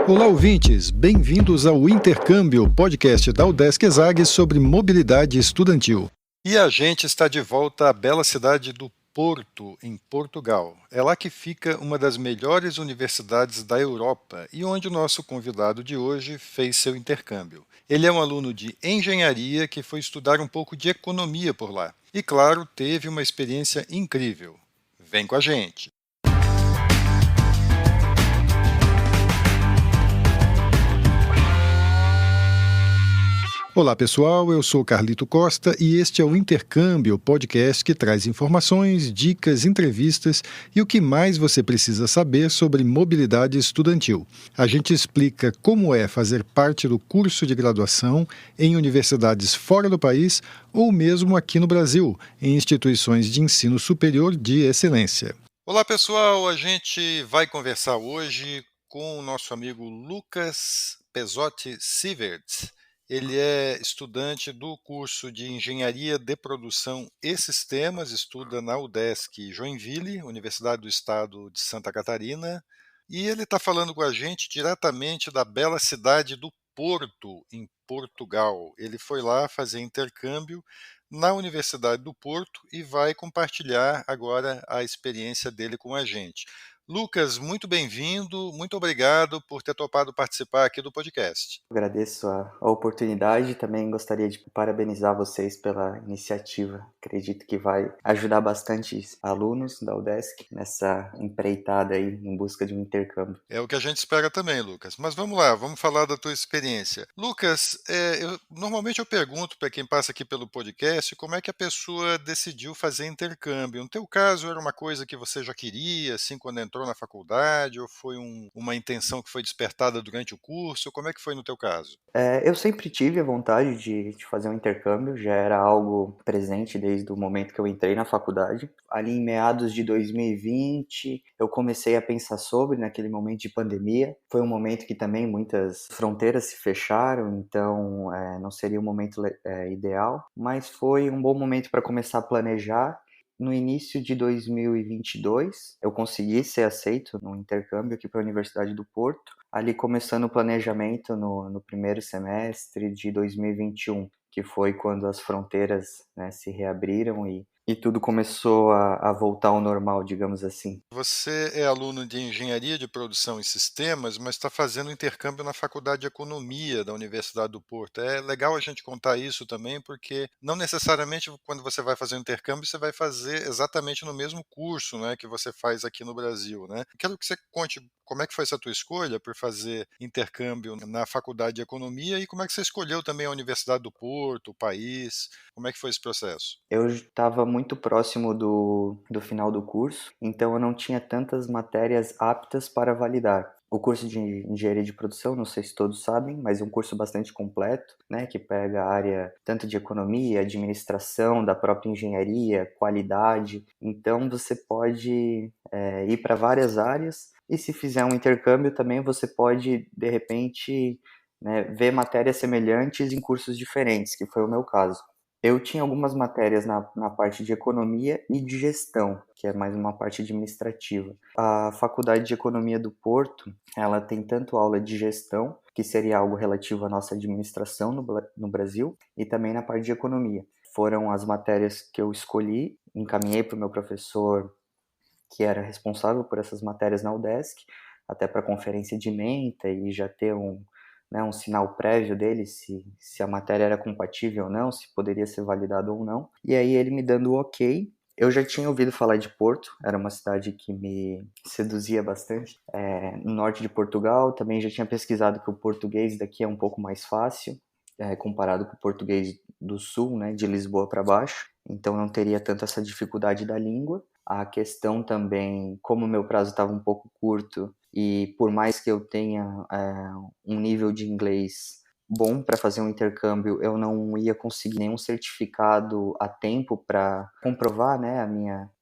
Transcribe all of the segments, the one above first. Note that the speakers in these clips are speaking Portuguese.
Olá, ouvintes! Bem-vindos ao Intercâmbio, podcast da UDESC ESAG sobre mobilidade estudantil. E a gente está de volta à bela cidade do Porto, em Portugal. É lá que fica uma das melhores universidades da Europa e onde o nosso convidado de hoje fez seu intercâmbio. Ele é um aluno de engenharia que foi estudar um pouco de economia por lá. E, claro, teve uma experiência incrível. Vem com a gente! Olá pessoal, eu sou Carlito Costa e este é o Intercâmbio, podcast que traz informações, dicas, entrevistas e o que mais você precisa saber sobre mobilidade estudantil. A gente explica como é fazer parte do curso de graduação em universidades fora do país ou mesmo aqui no Brasil, em instituições de ensino superior de excelência. Olá pessoal, a gente vai conversar hoje com o nosso amigo Lucas Pesotti Sieverts. Ele é estudante do curso de Engenharia de Produção e Sistemas, estuda na UDESC Joinville, Universidade do Estado de Santa Catarina, e ele está falando com a gente diretamente da bela cidade do Porto, em Portugal. Ele foi lá fazer intercâmbio na Universidade do Porto e vai compartilhar agora a experiência dele com a gente. Lucas, muito bem-vindo, muito obrigado por ter topado participar aqui do podcast. Agradeço a oportunidade e também gostaria de parabenizar vocês pela iniciativa. Acredito que vai ajudar bastante alunos da UDESC nessa empreitada aí em busca de um intercâmbio. É o que a gente espera também, Lucas. Mas vamos lá, vamos falar da tua experiência. Lucas, normalmente eu pergunto para quem passa aqui pelo podcast como é que a pessoa decidiu fazer intercâmbio. No teu caso, era uma coisa que você já queria, assim, quando entrou na faculdade, ou foi uma intenção que foi despertada durante o curso? Como é que foi no teu caso? Eu sempre tive a vontade de fazer um intercâmbio, já era algo presente desde o momento que eu entrei na faculdade. Ali em meados de 2020, eu comecei a pensar sobre, naquele momento de pandemia. Foi um momento que também muitas fronteiras se fecharam, então não seria o momento ideal, mas foi um bom momento para começar a planejar. No início de 2022, eu consegui ser aceito no intercâmbio aqui para a Universidade do Porto, ali começando o planejamento no primeiro semestre de 2021, que foi quando as fronteiras, né, se reabriram e tudo começou a voltar ao normal, digamos assim. Você é aluno de Engenharia de Produção e Sistemas, mas está fazendo intercâmbio na Faculdade de Economia da Universidade do Porto. É legal a gente contar isso também, porque não necessariamente quando você vai fazer um intercâmbio, você vai fazer exatamente no mesmo curso, né, que você faz aqui no Brasil, né? Quero que você conte como é que foi essa tua escolha por fazer intercâmbio na Faculdade de Economia e como é que você escolheu também a Universidade do Porto, o país, como é que foi esse processo? Eu estava muito próximo do final do curso, então eu não tinha tantas matérias aptas para validar. O curso de engenharia de produção, não sei se todos sabem, mas é um curso bastante completo, né, que pega a área tanto de economia, administração, da própria engenharia, qualidade. Então você pode ir para várias áreas e se fizer um intercâmbio também você pode, de repente, né, ver matérias semelhantes em cursos diferentes, que foi o meu caso. Eu tinha algumas matérias na parte de economia e de gestão, que é mais uma parte administrativa. A Faculdade de Economia do Porto, ela tem tanto aula de gestão, que seria algo relativo à nossa administração no Brasil, e também na parte de economia. Foram as matérias que eu escolhi, encaminhei para o meu professor, que era responsável por essas matérias na UDESC, até para a conferência de menta e já ter um sinal prévio dele, se a matéria era compatível ou não, se poderia ser validado ou não. E aí ele me dando o ok. Eu já tinha ouvido falar de Porto, era uma cidade que me seduzia bastante. No norte de Portugal, também já tinha pesquisado que o português daqui é um pouco mais fácil, comparado com o português do sul, né, de Lisboa para baixo. Então não teria tanto essa dificuldade da língua. A questão também, como o meu prazo estava um pouco curto, e por mais que eu tenha um nível de inglês bom para fazer um intercâmbio, eu não ia conseguir nenhum certificado a tempo para comprovar, né,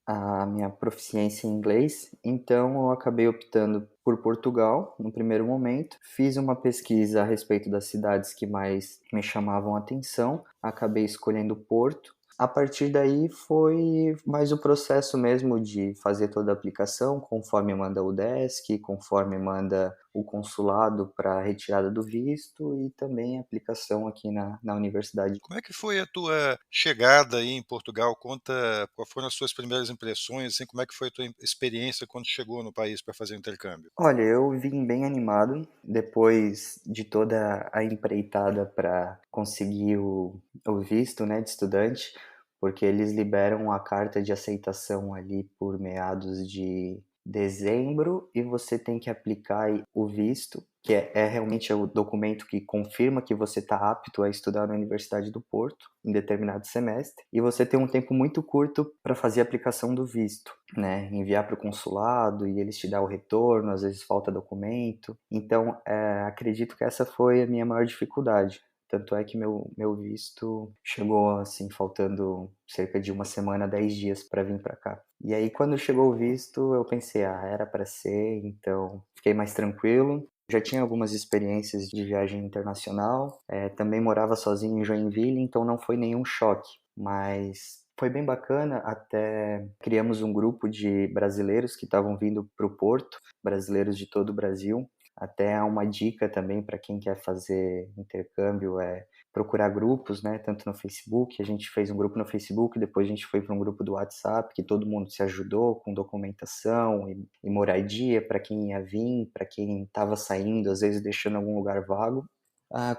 a minha proficiência em inglês. Então eu acabei optando por Portugal no primeiro momento. Fiz uma pesquisa a respeito das cidades que mais me chamavam a atenção. Acabei escolhendo Porto. A partir daí foi mais o processo mesmo de fazer toda a aplicação, conforme manda o UDESC, conforme manda o consulado para retirada do visto e também a aplicação aqui na universidade. Como é que foi a tua chegada aí em Portugal? Conta quais foram as suas primeiras impressões, assim, como é que foi a tua experiência quando chegou no país para fazer o intercâmbio? Olha, eu vim bem animado depois de toda a empreitada para conseguir o visto, né, de estudante, porque eles liberam a carta de aceitação ali por meados de dezembro e você tem que aplicar o visto, que é realmente o documento que confirma que você está apto a estudar na Universidade do Porto em determinado semestre, e você tem um tempo muito curto para fazer a aplicação do visto, né, enviar para o consulado e eles te dão o retorno, às vezes falta documento. Então, acredito que essa foi a minha maior dificuldade. Tanto é que meu visto chegou assim, faltando cerca de uma semana, 10 dias para vir para cá. E aí, quando chegou o visto, eu pensei, era para ser, então fiquei mais tranquilo. Já tinha algumas experiências de viagem internacional, também morava sozinho em Joinville, então não foi nenhum choque, mas foi bem bacana. Até criamos um grupo de brasileiros que estavam vindo para o Porto, brasileiros de todo o Brasil. Até uma dica também para quem quer fazer intercâmbio é procurar grupos, né, tanto no Facebook. A gente fez um grupo no Facebook, depois a gente foi para um grupo do WhatsApp, que todo mundo se ajudou com documentação e moradia para quem ia vir, para quem estava saindo, às vezes deixando algum lugar vago.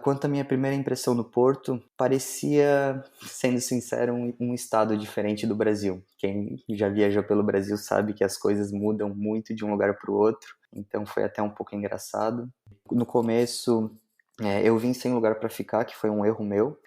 Quanto à minha primeira impressão no Porto, parecia, sendo sincero, um estado diferente do Brasil. Quem já viajou pelo Brasil sabe que as coisas mudam muito de um lugar para o outro, então foi até um pouco engraçado. No começo, eu vim sem lugar para ficar, que foi um erro meu.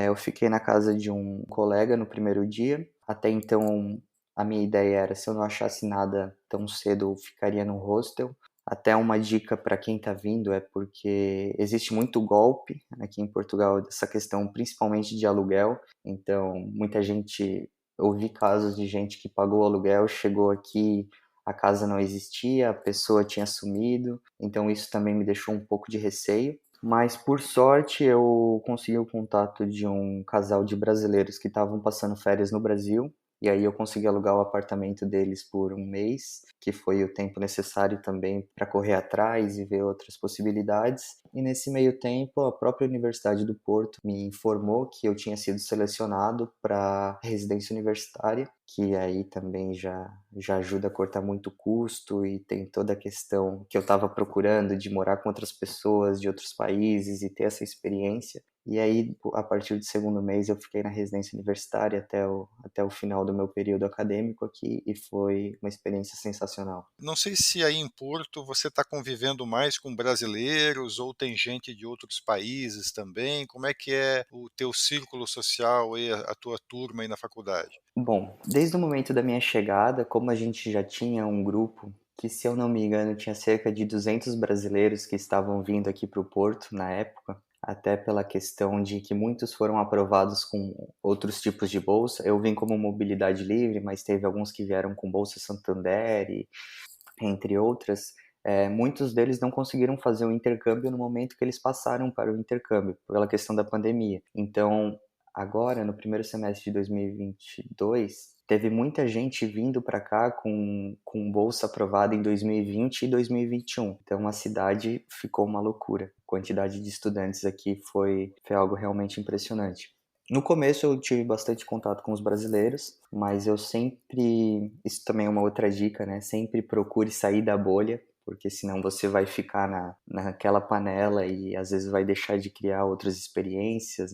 Eu fiquei na casa de um colega no primeiro dia. Até então, a minha ideia era, se eu não achasse nada tão cedo, eu ficaria no hostel. Até uma dica para quem está vindo é porque existe muito golpe aqui em Portugal, essa questão principalmente de aluguel. Então, muita gente, ouvi casos de gente que pagou o aluguel, chegou aqui, a casa não existia, a pessoa tinha sumido. Então, isso também me deixou um pouco de receio. Mas, por sorte, eu consegui o contato de um casal de brasileiros que estavam passando férias no Brasil. E aí eu consegui alugar o apartamento deles por um mês, que foi o tempo necessário também para correr atrás e ver outras possibilidades. E nesse meio tempo, a própria Universidade do Porto me informou que eu tinha sido selecionado para residência universitária, que aí também já ajuda a cortar muito custo, e tem toda a questão que eu estava procurando de morar com outras pessoas de outros países e ter essa experiência. E aí, a partir do segundo mês, eu fiquei na residência universitária até o final do meu período acadêmico aqui, e foi uma experiência sensacional. Não sei se aí em Porto você está convivendo mais com brasileiros ou tem gente de outros países também. Como é que é o teu círculo social e a tua turma aí na faculdade? Bom, desde o momento da minha chegada, como a gente já tinha um grupo que, se eu não me engano, tinha cerca de 200 brasileiros que estavam vindo aqui para o Porto na época, até pela questão de que muitos foram aprovados com outros tipos de bolsa. Eu vim como mobilidade livre, mas teve alguns que vieram com bolsa Santander, e, entre outras. Muitos deles não conseguiram fazer o intercâmbio no momento que eles passaram para o intercâmbio, pela questão da pandemia. Então, agora, no primeiro semestre de 2022, teve muita gente vindo para cá com bolsa aprovada em 2020 e 2021. Então, a cidade ficou uma loucura. A quantidade de estudantes aqui foi algo realmente impressionante. No começo eu tive bastante contato com os brasileiros, mas eu sempre, isso também é uma outra dica, né? Sempre procure sair da bolha, porque senão você vai ficar naquela panela e às vezes vai deixar de criar outras experiências,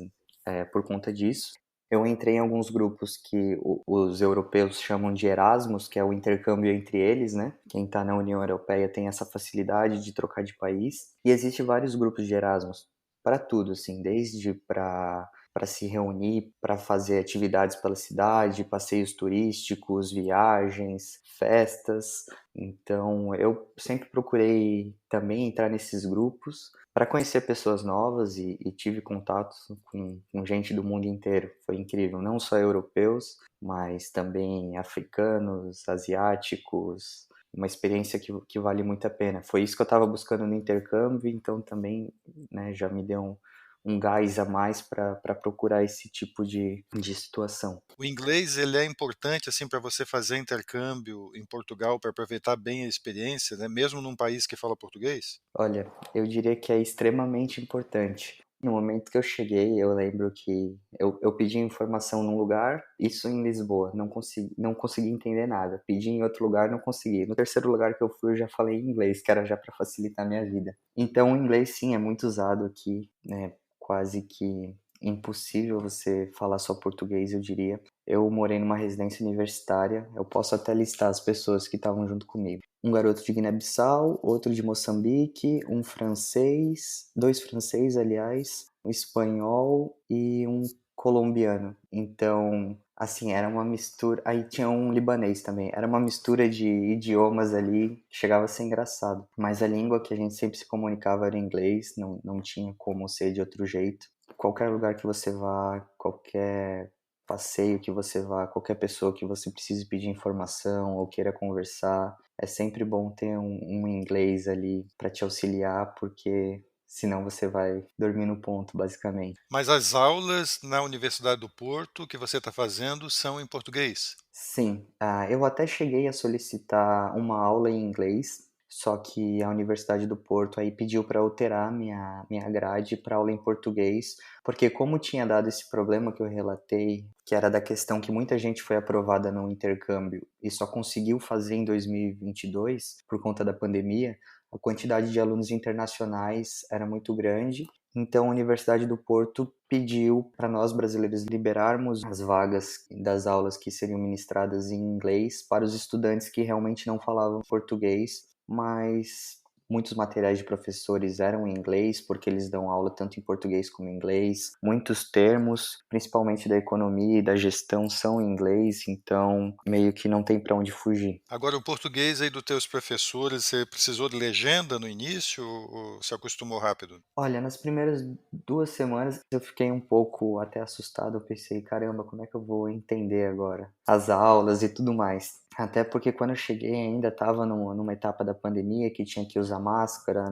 por conta disso. Eu entrei em alguns grupos que os europeus chamam de Erasmus, que é o intercâmbio entre eles, né? Quem está na União Europeia tem essa facilidade de trocar de país. E existem vários grupos de Erasmus para tudo, assim, desde para se reunir, para fazer atividades pela cidade, passeios turísticos, viagens, festas. Então, eu sempre procurei também entrar nesses grupos para conhecer pessoas novas, e tive contatos com gente do mundo inteiro. Foi incrível, não só europeus, mas também africanos, asiáticos. Uma experiência que vale muito a pena. Foi isso que eu estava buscando no intercâmbio, então também, né, já me deu um gás a mais para procurar esse tipo de situação. O inglês ele é importante assim para você fazer intercâmbio em Portugal para aproveitar bem a experiência, né, mesmo num país que fala português? Olha, eu diria que é extremamente importante. No momento que eu cheguei, eu lembro que eu pedi informação num lugar, isso em Lisboa, não consegui entender nada. Pedi em outro lugar, não consegui. No terceiro lugar que eu fui, eu já falei inglês, que era já para facilitar a minha vida. Então, o inglês sim é muito usado aqui, né? Quase que impossível você falar só português, eu diria. Eu morei numa residência universitária, eu posso até listar as pessoas que estavam junto comigo. Um garoto de Guiné-Bissau, outro de Moçambique, um francês, dois franceses, aliás, um espanhol e um colombiano. Então, assim, era uma mistura. Aí tinha um libanês também. Era uma mistura de idiomas ali, que chegava a ser engraçado. Mas a língua que a gente sempre se comunicava era inglês, não tinha como ser de outro jeito. Qualquer lugar que você vá, qualquer passeio que você vá, qualquer pessoa que você precise pedir informação ou queira conversar, é sempre bom ter um inglês ali para te auxiliar, porque senão você vai dormir no ponto, basicamente. Mas as aulas na Universidade do Porto que você está fazendo são em português? Sim, eu até cheguei a solicitar uma aula em inglês, só que a Universidade do Porto aí pediu para alterar minha grade para aula em português, porque como tinha dado esse problema que eu relatei, que era da questão que muita gente foi aprovada no intercâmbio e só conseguiu fazer em 2022 por conta da pandemia, a quantidade de alunos internacionais era muito grande. Então, a Universidade do Porto pediu para nós brasileiros liberarmos as vagas das aulas que seriam ministradas em inglês para os estudantes que realmente não falavam português, mas muitos materiais de professores eram em inglês, porque eles dão aula tanto em português como em inglês. Muitos termos, principalmente da economia e da gestão, são em inglês, então meio que não tem para onde fugir. Agora o português aí dos teus professores, você precisou de legenda no início ou se acostumou rápido? Olha, nas primeiras 2 semanas eu fiquei um pouco até assustado, eu pensei: "Caramba, como é que eu vou entender agora as aulas e tudo mais?". Até porque quando eu cheguei ainda estava numa etapa da pandemia que tinha que usar máscara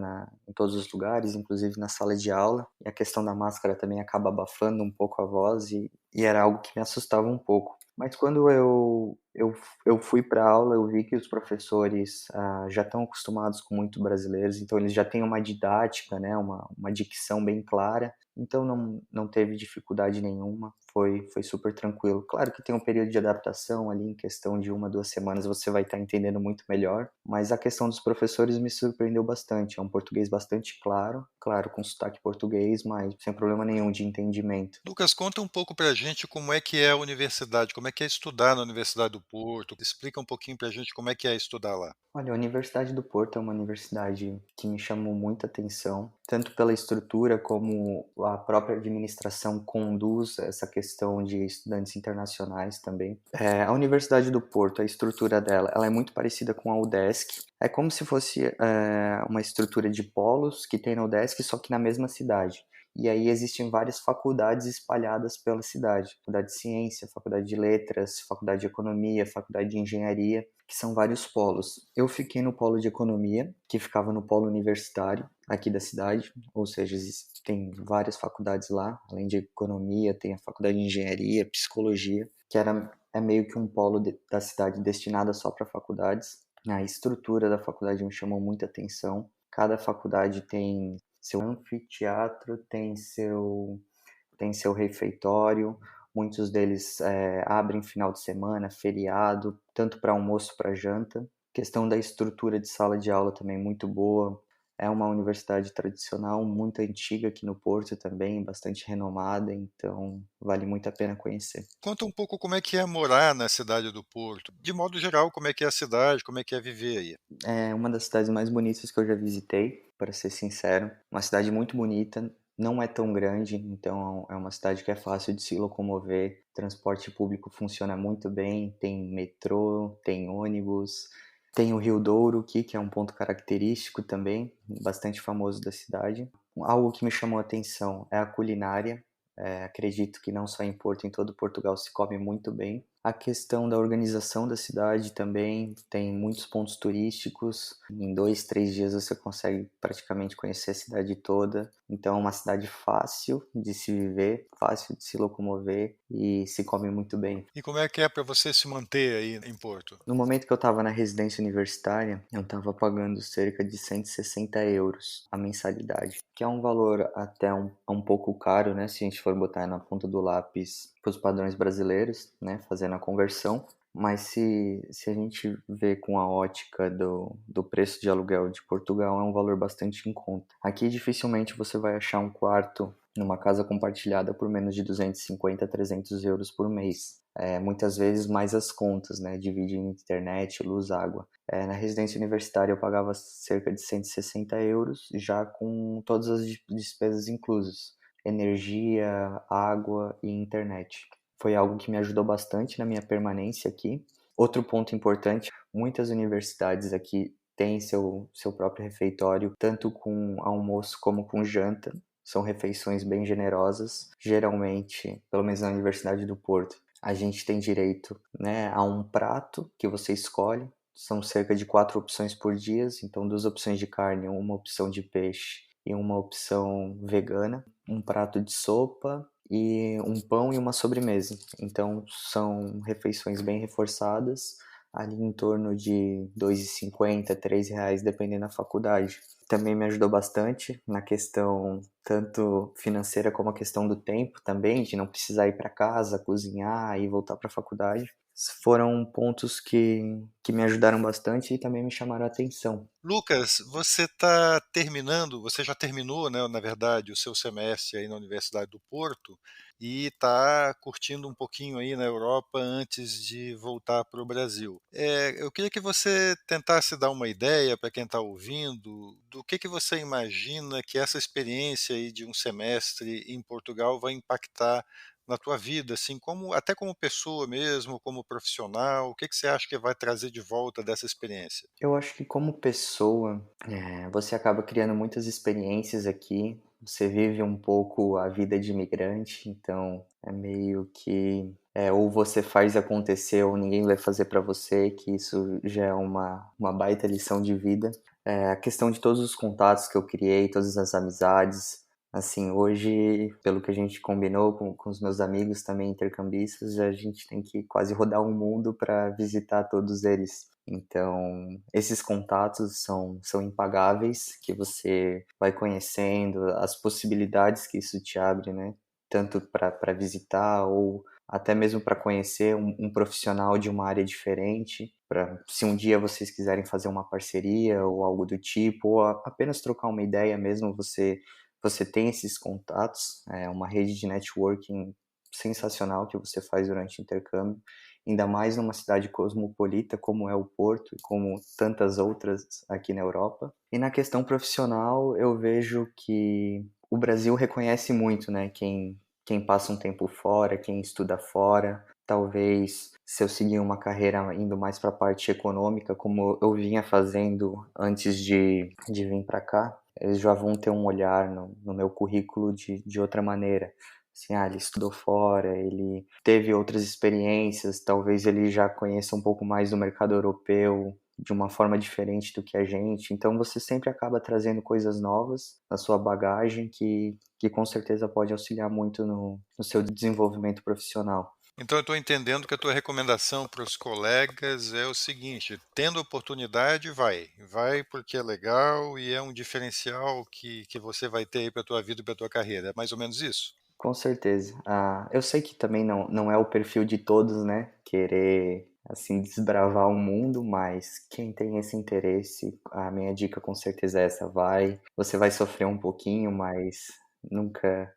em todos os lugares, inclusive na sala de aula, e a questão da máscara também acaba abafando um pouco a voz e era algo que me assustava um pouco. Mas quando eu fui para a aula, eu vi que os professores, já estão acostumados com muito brasileiros, então eles já têm uma didática, né, uma dicção bem clara, então não teve dificuldade nenhuma, foi super tranquilo. Claro que tem um período de adaptação ali, em questão de 1, 2 semanas você vai estar entendendo muito melhor, mas a questão dos professores me surpreendeu bastante, é um português bastante claro, claro, com sotaque português, mas sem problema nenhum de entendimento. Lucas, conta um pouco pra gente como é que é a universidade, como é que é estudar na Universidade do Porto. Explica um pouquinho pra gente como é que é estudar lá. Olha, a Universidade do Porto é uma universidade que me chamou muita atenção, tanto pela estrutura como a própria administração conduz essa questão de estudantes internacionais também. A Universidade do Porto, a estrutura dela, ela é muito parecida com a UDESC. É como se fosse uma estrutura de polos que tem na UDESC, só que na mesma cidade. E aí existem várias faculdades espalhadas pela cidade. Faculdade de Ciência, Faculdade de Letras, Faculdade de Economia, Faculdade de Engenharia, que são vários polos. Eu fiquei no polo de Economia, que ficava no polo universitário aqui da cidade, ou seja, tem várias faculdades lá, além de Economia, tem a Faculdade de Engenharia, Psicologia, que é meio que um polo da cidade destinada só para faculdades. A estrutura da faculdade me chamou muita atenção. Cada faculdade tem seu anfiteatro, tem seu refeitório, muitos deles abrem final de semana, feriado, tanto para almoço para janta. Questão da estrutura de sala de aula também muito boa. É uma universidade tradicional, muito antiga aqui no Porto também, bastante renomada, então vale muito a pena conhecer. Conta um pouco como é que é morar na cidade do Porto. De modo geral, como é que é a cidade, como é que é viver aí. É uma das cidades mais bonitas que eu já visitei, para ser sincero. Uma cidade muito bonita, não é tão grande, então é uma cidade que é fácil de se locomover. Transporte público funciona muito bem, tem metrô, tem ônibus, tem o Rio Douro aqui, que é um ponto característico também, bastante famoso da cidade. Algo que me chamou a atenção é a culinária. Acredito que não só em Porto, em todo Portugal se come muito bem. A questão da organização da cidade também tem muitos pontos turísticos. Em 2, 3 dias você consegue praticamente conhecer a cidade toda. Então é uma cidade fácil de se viver, fácil de se locomover e se come muito bem. E como é que é para você se manter aí em Porto? No momento que eu estava na residência universitária, eu estava pagando cerca de 160 euros a mensalidade, que é um valor até um pouco caro, né? Se a gente for botar na ponta do lápis para os padrões brasileiros, né? Fazendo a conversão. Mas se a gente vê com a ótica do preço de aluguel de Portugal, é um valor bastante em conta. Aqui dificilmente você vai achar um quarto numa casa compartilhada por menos de 250 a 300 euros por mês. Muitas vezes mais as contas, né? Dividindo internet, luz, água. Na residência universitária eu pagava cerca de 160 euros, já com todas as despesas inclusas. Energia, água e internet. Foi algo que me ajudou bastante na minha permanência aqui. Outro ponto importante, muitas universidades aqui têm seu próprio refeitório, tanto com almoço como com janta. São refeições bem generosas. Geralmente, pelo menos na Universidade do Porto, a gente tem direito, né, a um prato que você escolhe. São cerca de 4 opções por dia, então 2 opções de carne, uma opção de peixe e uma opção vegana, um prato de sopa e um pão e uma sobremesa. Então são refeições bem reforçadas, ali em torno de 2,50, R$ 3, dependendo da faculdade. Também me ajudou bastante na questão tanto financeira como a questão do tempo também, de não precisar ir para casa, cozinhar e voltar para a faculdade. Foram pontos que me ajudaram bastante e também me chamaram a atenção. Lucas, você está terminando, você já terminou, né, na verdade, o seu semestre aí na Universidade do Porto e está curtindo um pouquinho aí na Europa antes de voltar para o Brasil. Eu queria que você tentasse dar uma ideia para quem está ouvindo do que você imagina que essa experiência aí de um semestre em Portugal vai impactar na tua vida, assim, até como pessoa mesmo, como profissional, o que você acha que vai trazer de volta dessa experiência? Eu acho que como pessoa, você acaba criando muitas experiências aqui. Você vive um pouco a vida de imigrante, então é meio que ou você faz acontecer ou ninguém vai fazer para você, que isso já é uma baita lição de vida. A questão de todos os contatos que eu criei, todas as amizades, assim, hoje, pelo que a gente combinou com os meus amigos também intercambistas, a gente tem que quase rodar o mundo para visitar todos eles. Então, esses contatos são impagáveis, que você vai conhecendo, as possibilidades que isso te abre, né? Tanto para visitar ou até mesmo para conhecer um profissional de uma área diferente, para se um dia vocês quiserem fazer uma parceria ou algo do tipo, ou apenas trocar uma ideia mesmo, você tem esses contatos, é uma rede de networking sensacional que você faz durante o intercâmbio, ainda mais numa cidade cosmopolita como é o Porto e como tantas outras aqui na Europa. E na questão profissional, eu vejo que o Brasil reconhece muito, né, quem passa um tempo fora, quem estuda fora. Talvez se eu seguir uma carreira indo mais para a parte econômica, como eu vinha fazendo antes de vir para cá, eles já vão ter um olhar no meu currículo de outra maneira. Assim, ele estudou fora, ele teve outras experiências, talvez ele já conheça um pouco mais do mercado europeu de uma forma diferente do que a gente. Então você sempre acaba trazendo coisas novas na sua bagagem que com certeza pode auxiliar muito no seu desenvolvimento profissional. Então, eu estou entendendo que a tua recomendação para os colegas é o seguinte: tendo oportunidade, vai. Vai porque é legal e é um diferencial que você vai ter aí para a tua vida e para a tua carreira. É mais ou menos isso? Com certeza. Eu sei que também não é o perfil de todos, né? Querer, assim, desbravar o mundo, mas quem tem esse interesse, a minha dica com certeza é essa. Você vai sofrer um pouquinho, mas nunca,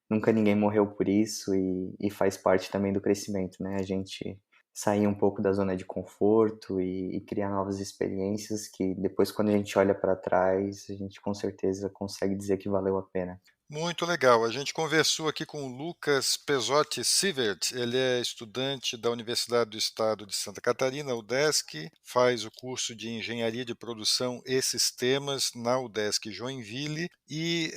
nunca ninguém morreu por isso e faz parte também do crescimento, né? A gente sair um pouco da zona de conforto e criar novas experiências que depois, quando a gente olha para trás, a gente com certeza consegue dizer que valeu a pena. Muito legal. A gente conversou aqui com o Lucas Pesotti Sivert. Ele é estudante da Universidade do Estado de Santa Catarina, UDESC, faz o curso de Engenharia de Produção e Sistemas na UDESC Joinville e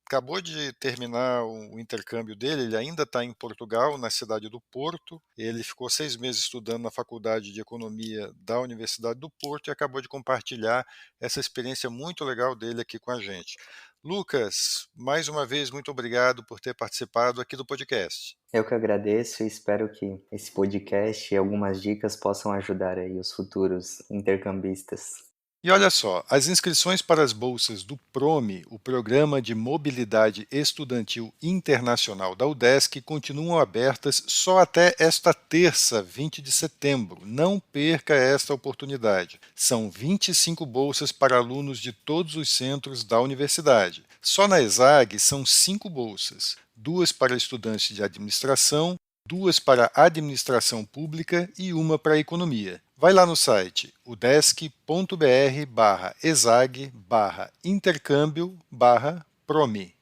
acabou de terminar o intercâmbio dele, ele ainda está em Portugal, na cidade do Porto. Ele ficou 6 meses estudando na Faculdade de Economia da Universidade do Porto e acabou de compartilhar essa experiência muito legal dele aqui com a gente. Lucas, mais uma vez, muito obrigado por ter participado aqui do podcast. Eu que agradeço e espero que esse podcast e algumas dicas possam ajudar aí os futuros intercambistas. E olha só, as inscrições para as bolsas do PROME, o Programa de Mobilidade Estudantil Internacional da UDESC, continuam abertas só até esta terça, 20 de setembro. Não perca esta oportunidade. São 25 bolsas para alunos de todos os centros da universidade. Só na ESAG são 5 bolsas, 2 para estudantes de administração, 2 para administração pública e 1 para economia. Vai lá no site udesc.br/exag/intercâmbio/prome.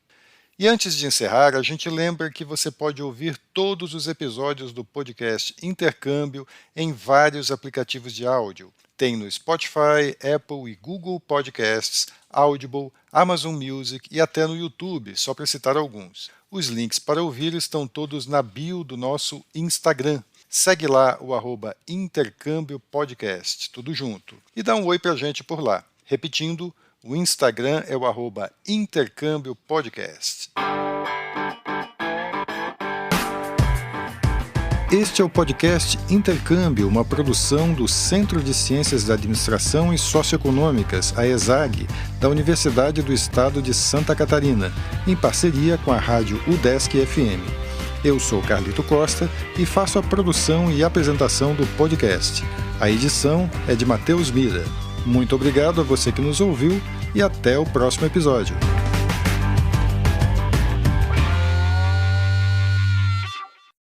E antes de encerrar, a gente lembra que você pode ouvir todos os episódios do podcast Intercâmbio em vários aplicativos de áudio. Tem no Spotify, Apple e Google Podcasts, Audible, Amazon Music e até no YouTube, só para citar alguns. Os links para ouvir estão todos na bio do nosso Instagram. Segue lá o @Intercâmbio Podcast, tudo junto. E dá um oi pra gente por lá. Repetindo, o Instagram é o @Intercâmbio Podcast. Este é o podcast Intercâmbio, uma produção do Centro de Ciências da Administração e Socioeconômicas, a ESAG, da Universidade do Estado de Santa Catarina, em parceria com a rádio UDESC FM. Eu sou Carlito Costa e faço a produção e apresentação do podcast. A edição é de Matheus Mira. Muito obrigado a você que nos ouviu e até o próximo episódio.